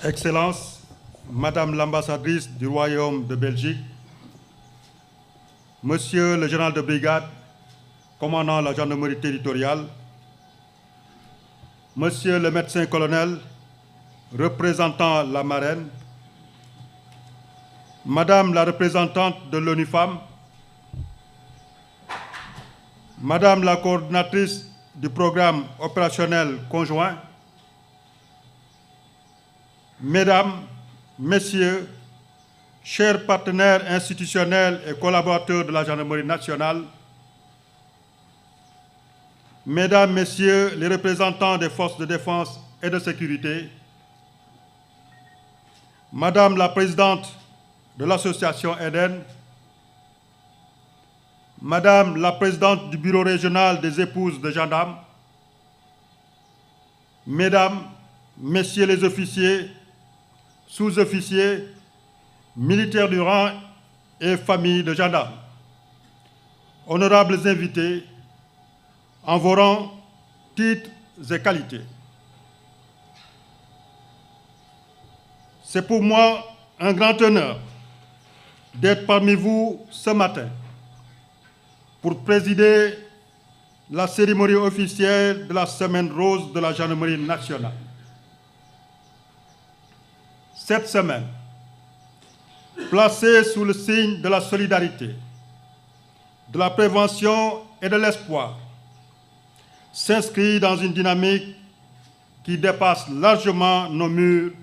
Excellences, Madame l'ambassadrice du Royaume de Belgique, Monsieur le général de brigade, commandant la gendarmerie territoriale, Monsieur le médecin-colonel, représentant la marraine, Madame la représentante de l'ONU Femmes, Madame la coordinatrice du programme opérationnel conjoint, Mesdames, Messieurs, chers partenaires institutionnels et collaborateurs de la Gendarmerie nationale, Mesdames, Messieurs les représentants des forces de défense et de sécurité, Madame la Présidente de l'association EDEN, Madame la Présidente du Bureau régional des épouses de gendarmes, Mesdames, Messieurs les officiers, sous-officiers, militaires du rang et familles de gendarmes, honorables invités, en vos rangs, titres et qualités. C'est pour moi un grand honneur d'être parmi vous ce matin pour présider la cérémonie officielle de la Semaine rose de la Gendarmerie nationale. Cette semaine, placée sous le signe de la solidarité, de la prévention et de l'espoir, s'inscrit dans une dynamique qui dépasse largement nos murs,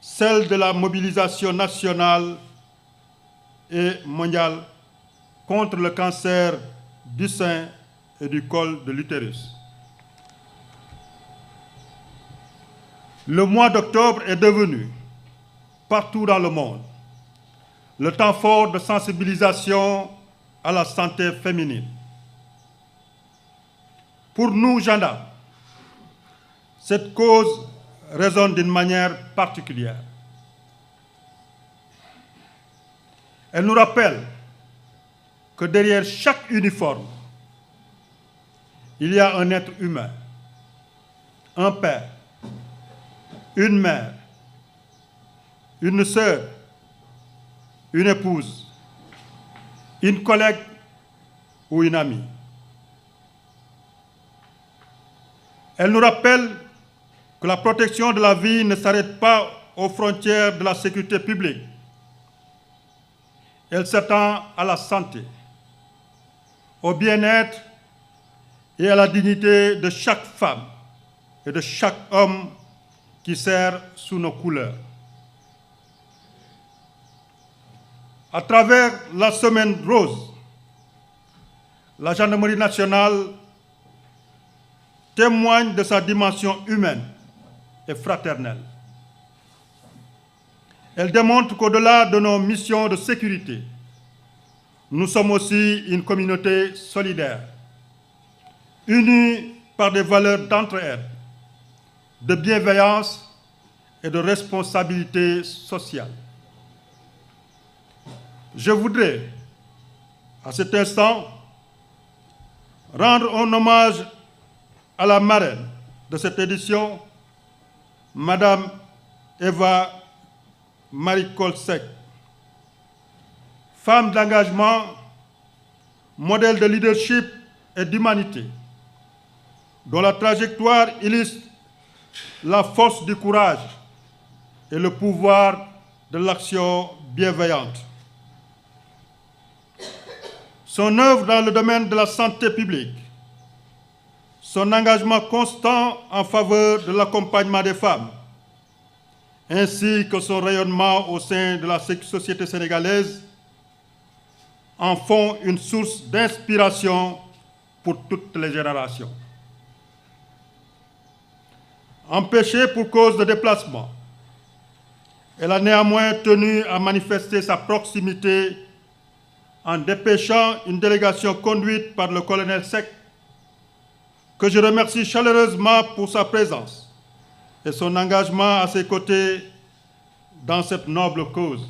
celle de la mobilisation nationale et mondiale contre le cancer du sein et du col de l'utérus. Le mois d'octobre est devenu, partout dans le monde, le temps fort de sensibilisation à la santé féminine. Pour nous, gendarmes, cette cause résonne d'une manière particulière. Elle nous rappelle que derrière chaque uniforme, il y a un être humain, un père, une mère, une sœur, une épouse, une collègue ou une amie. Elle nous rappelle que la protection de la vie ne s'arrête pas aux frontières de la sécurité publique. Elle s'étend à la santé, au bien-être et à la dignité de chaque femme et de chaque homme qui sert sous nos couleurs. À travers la Semaine rose, la Gendarmerie nationale témoigne de sa dimension humaine et fraternelle. Elle démontre qu'au-delà de nos missions de sécurité, nous sommes aussi une communauté solidaire, unie par des valeurs d'entraide, de bienveillance et de responsabilité sociale. Je voudrais, à cet instant, rendre un hommage à la marraine de cette édition, Madame Eva Marie Kolsek, femme d'engagement, modèle de leadership et d'humanité, dont la trajectoire illustre la force du courage et le pouvoir de l'action bienveillante. Son œuvre dans le domaine de la santé publique, son engagement constant en faveur de l'accompagnement des femmes, ainsi que son rayonnement au sein de la société sénégalaise, en font une source d'inspiration pour toutes les générations. Empêchée pour cause de déplacement, elle a néanmoins tenu à manifester sa proximité en dépêchant une délégation conduite par le colonel Seck, que je remercie chaleureusement pour sa présence et son engagement à ses côtés dans cette noble cause.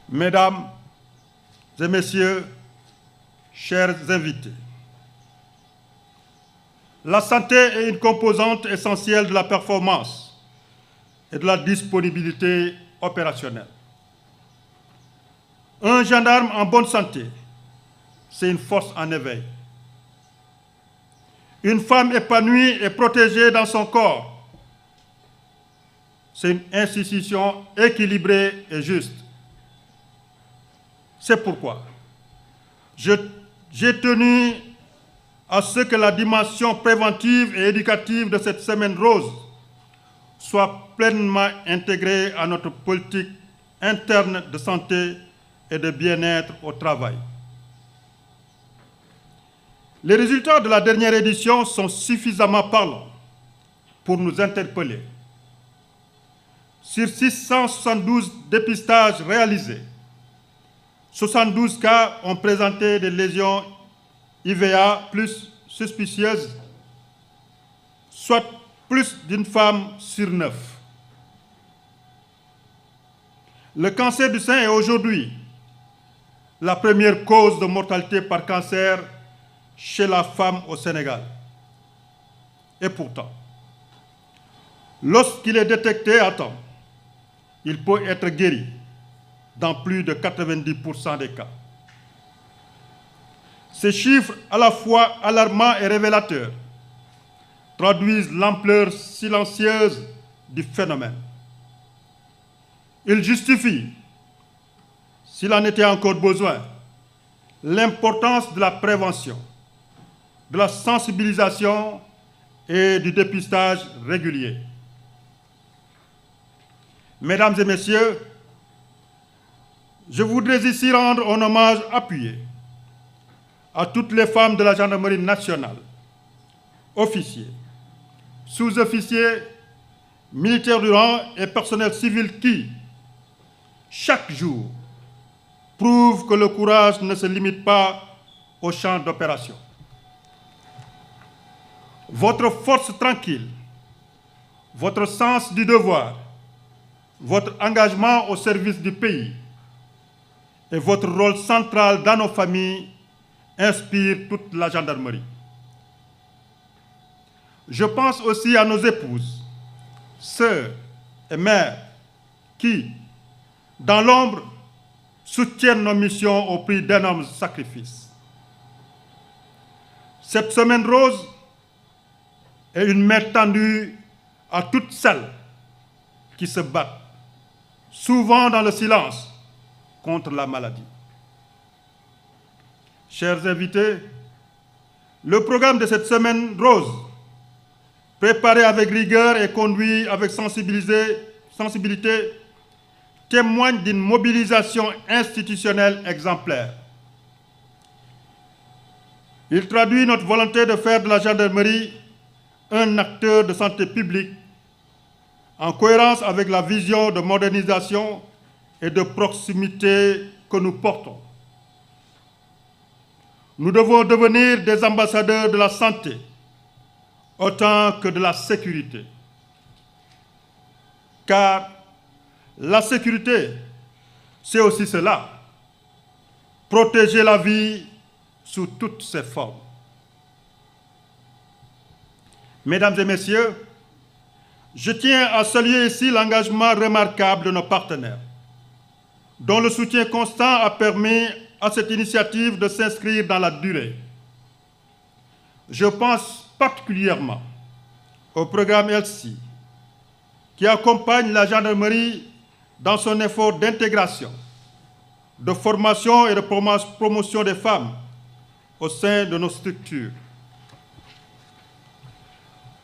Mesdames et Messieurs, chers invités, La santé est une composante essentielle de la performance et de la disponibilité opérationnelle. Un gendarme en bonne santé, c'est une force en éveil. Une femme épanouie et protégée dans son corps, c'est une institution équilibrée et juste. C'est pourquoi j'ai tenu à ce que la dimension préventive et éducative de cette semaine rose soit pleinement intégrée à notre politique interne de santé et de bien-être au travail. Les résultats de la dernière édition sont suffisamment parlants pour nous interpeller. Sur 672 dépistages réalisés, 72 cas ont présenté des lésions IVA plus suspicieuses, soit plus d'une femme sur 9. Le cancer du sein est aujourd'hui la première cause de mortalité par cancer chez la femme au Sénégal. Et pourtant, lorsqu'il est détecté à temps, il peut être guéri dans plus de 90% des cas. Ces chiffres, à la fois alarmants et révélateurs, traduisent l'ampleur silencieuse du phénomène. Ils justifient, s'il en était encore besoin, l'importance de la prévention, de la sensibilisation et du dépistage régulier. Mesdames et messieurs, je voudrais ici rendre un hommage appuyé à toutes les femmes de la gendarmerie nationale, officiers, sous-officiers, militaires du rang et personnel civil qui, chaque jour, prouvent que le courage ne se limite pas au champ d'opération. Votre force tranquille, votre sens du devoir, votre engagement au service du pays et votre rôle central dans nos familles inspirent toute la gendarmerie. Je pense aussi à nos épouses, sœurs et mères qui, dans l'ombre, soutiennent nos missions au prix d'énormes sacrifices. Cette semaine rose est une main tendue à toutes celles qui se battent, souvent dans le silence, contre la maladie. Chers invités, le programme de cette semaine rose, préparé avec rigueur et conduit avec sensibilité, témoigne d'une mobilisation institutionnelle exemplaire. Il traduit notre volonté de faire de la gendarmerie un acteur de santé publique en cohérence avec la vision de modernisation et de proximité que nous portons. Nous devons devenir des ambassadeurs de la santé autant que de la sécurité. Car la sécurité, c'est aussi cela, protéger la vie sous toutes ses formes. Mesdames et messieurs, je tiens à saluer ici l'engagement remarquable de nos partenaires, dont le soutien constant a permis à cette initiative de s'inscrire dans la durée. Je pense particulièrement au programme ELSI, qui accompagne la gendarmerie dans son effort d'intégration, de formation et de promotion des femmes au sein de nos structures.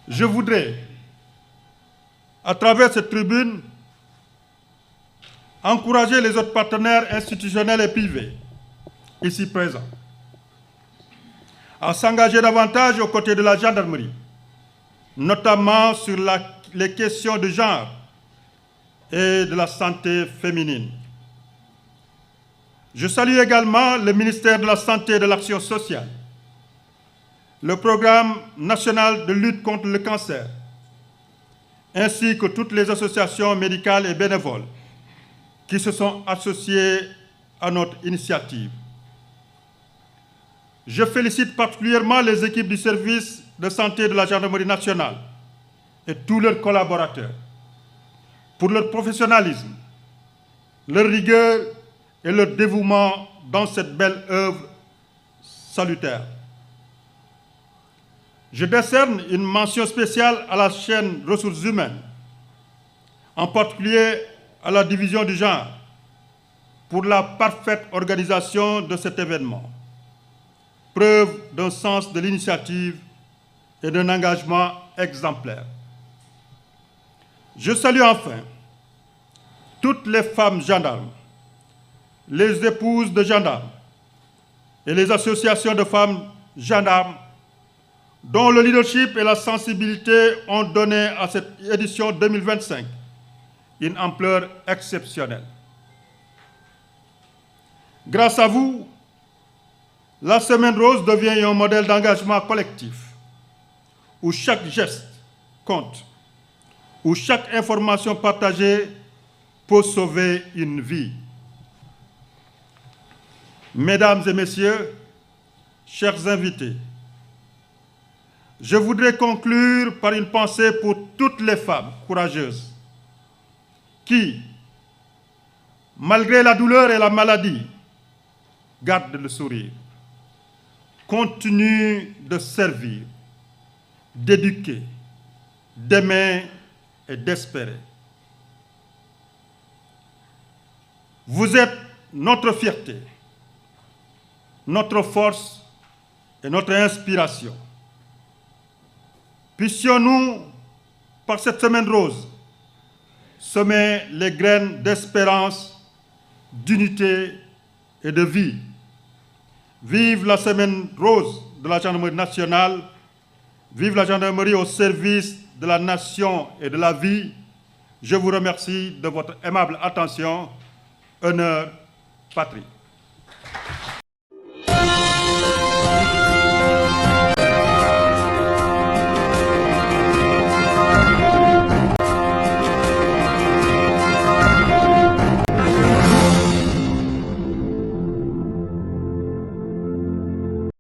Je voudrais, à travers cette tribune, encourager les autres partenaires institutionnels et privés, ici présents, à s'engager davantage aux côtés de la gendarmerie, notamment sur les questions de genre et de la santé féminine. Je salue également le ministère de la Santé et de l'Action sociale, le programme national de lutte contre le cancer, ainsi que toutes les associations médicales et bénévoles qui se sont associées à notre initiative. Je félicite particulièrement les équipes du service de santé de la gendarmerie nationale et tous leurs collaborateurs pour leur professionnalisme, leur rigueur et leur dévouement dans cette belle œuvre salutaire. Je décerne une mention spéciale à la chaîne ressources humaines, en particulier à la division du genre, pour la parfaite organisation de cet événement, preuve d'un sens de l'initiative et d'un engagement exemplaire. Je salue enfin toutes les femmes gendarmes, les épouses de gendarmes et les associations de femmes gendarmes dont le leadership et la sensibilité ont donné à cette édition 2025 une ampleur exceptionnelle. Grâce à vous, la Semaine Rose devient un modèle d'engagement collectif où chaque geste compte, où chaque information partagée peut sauver une vie. Mesdames et messieurs, chers invités, je voudrais conclure par une pensée pour toutes les femmes courageuses qui, malgré la douleur et la maladie, gardent le sourire, continuent de servir, d'éduquer, d'aimer et d'espérer. Vous êtes notre fierté, notre force et notre inspiration. Puissions-nous, par cette Semaine Rose, semer les graines d'espérance, d'unité et de vie. Vive la Semaine Rose de la Gendarmerie nationale, vive la gendarmerie au service de la nation et de la vie. Je vous remercie de votre aimable attention. Honneur, patrie.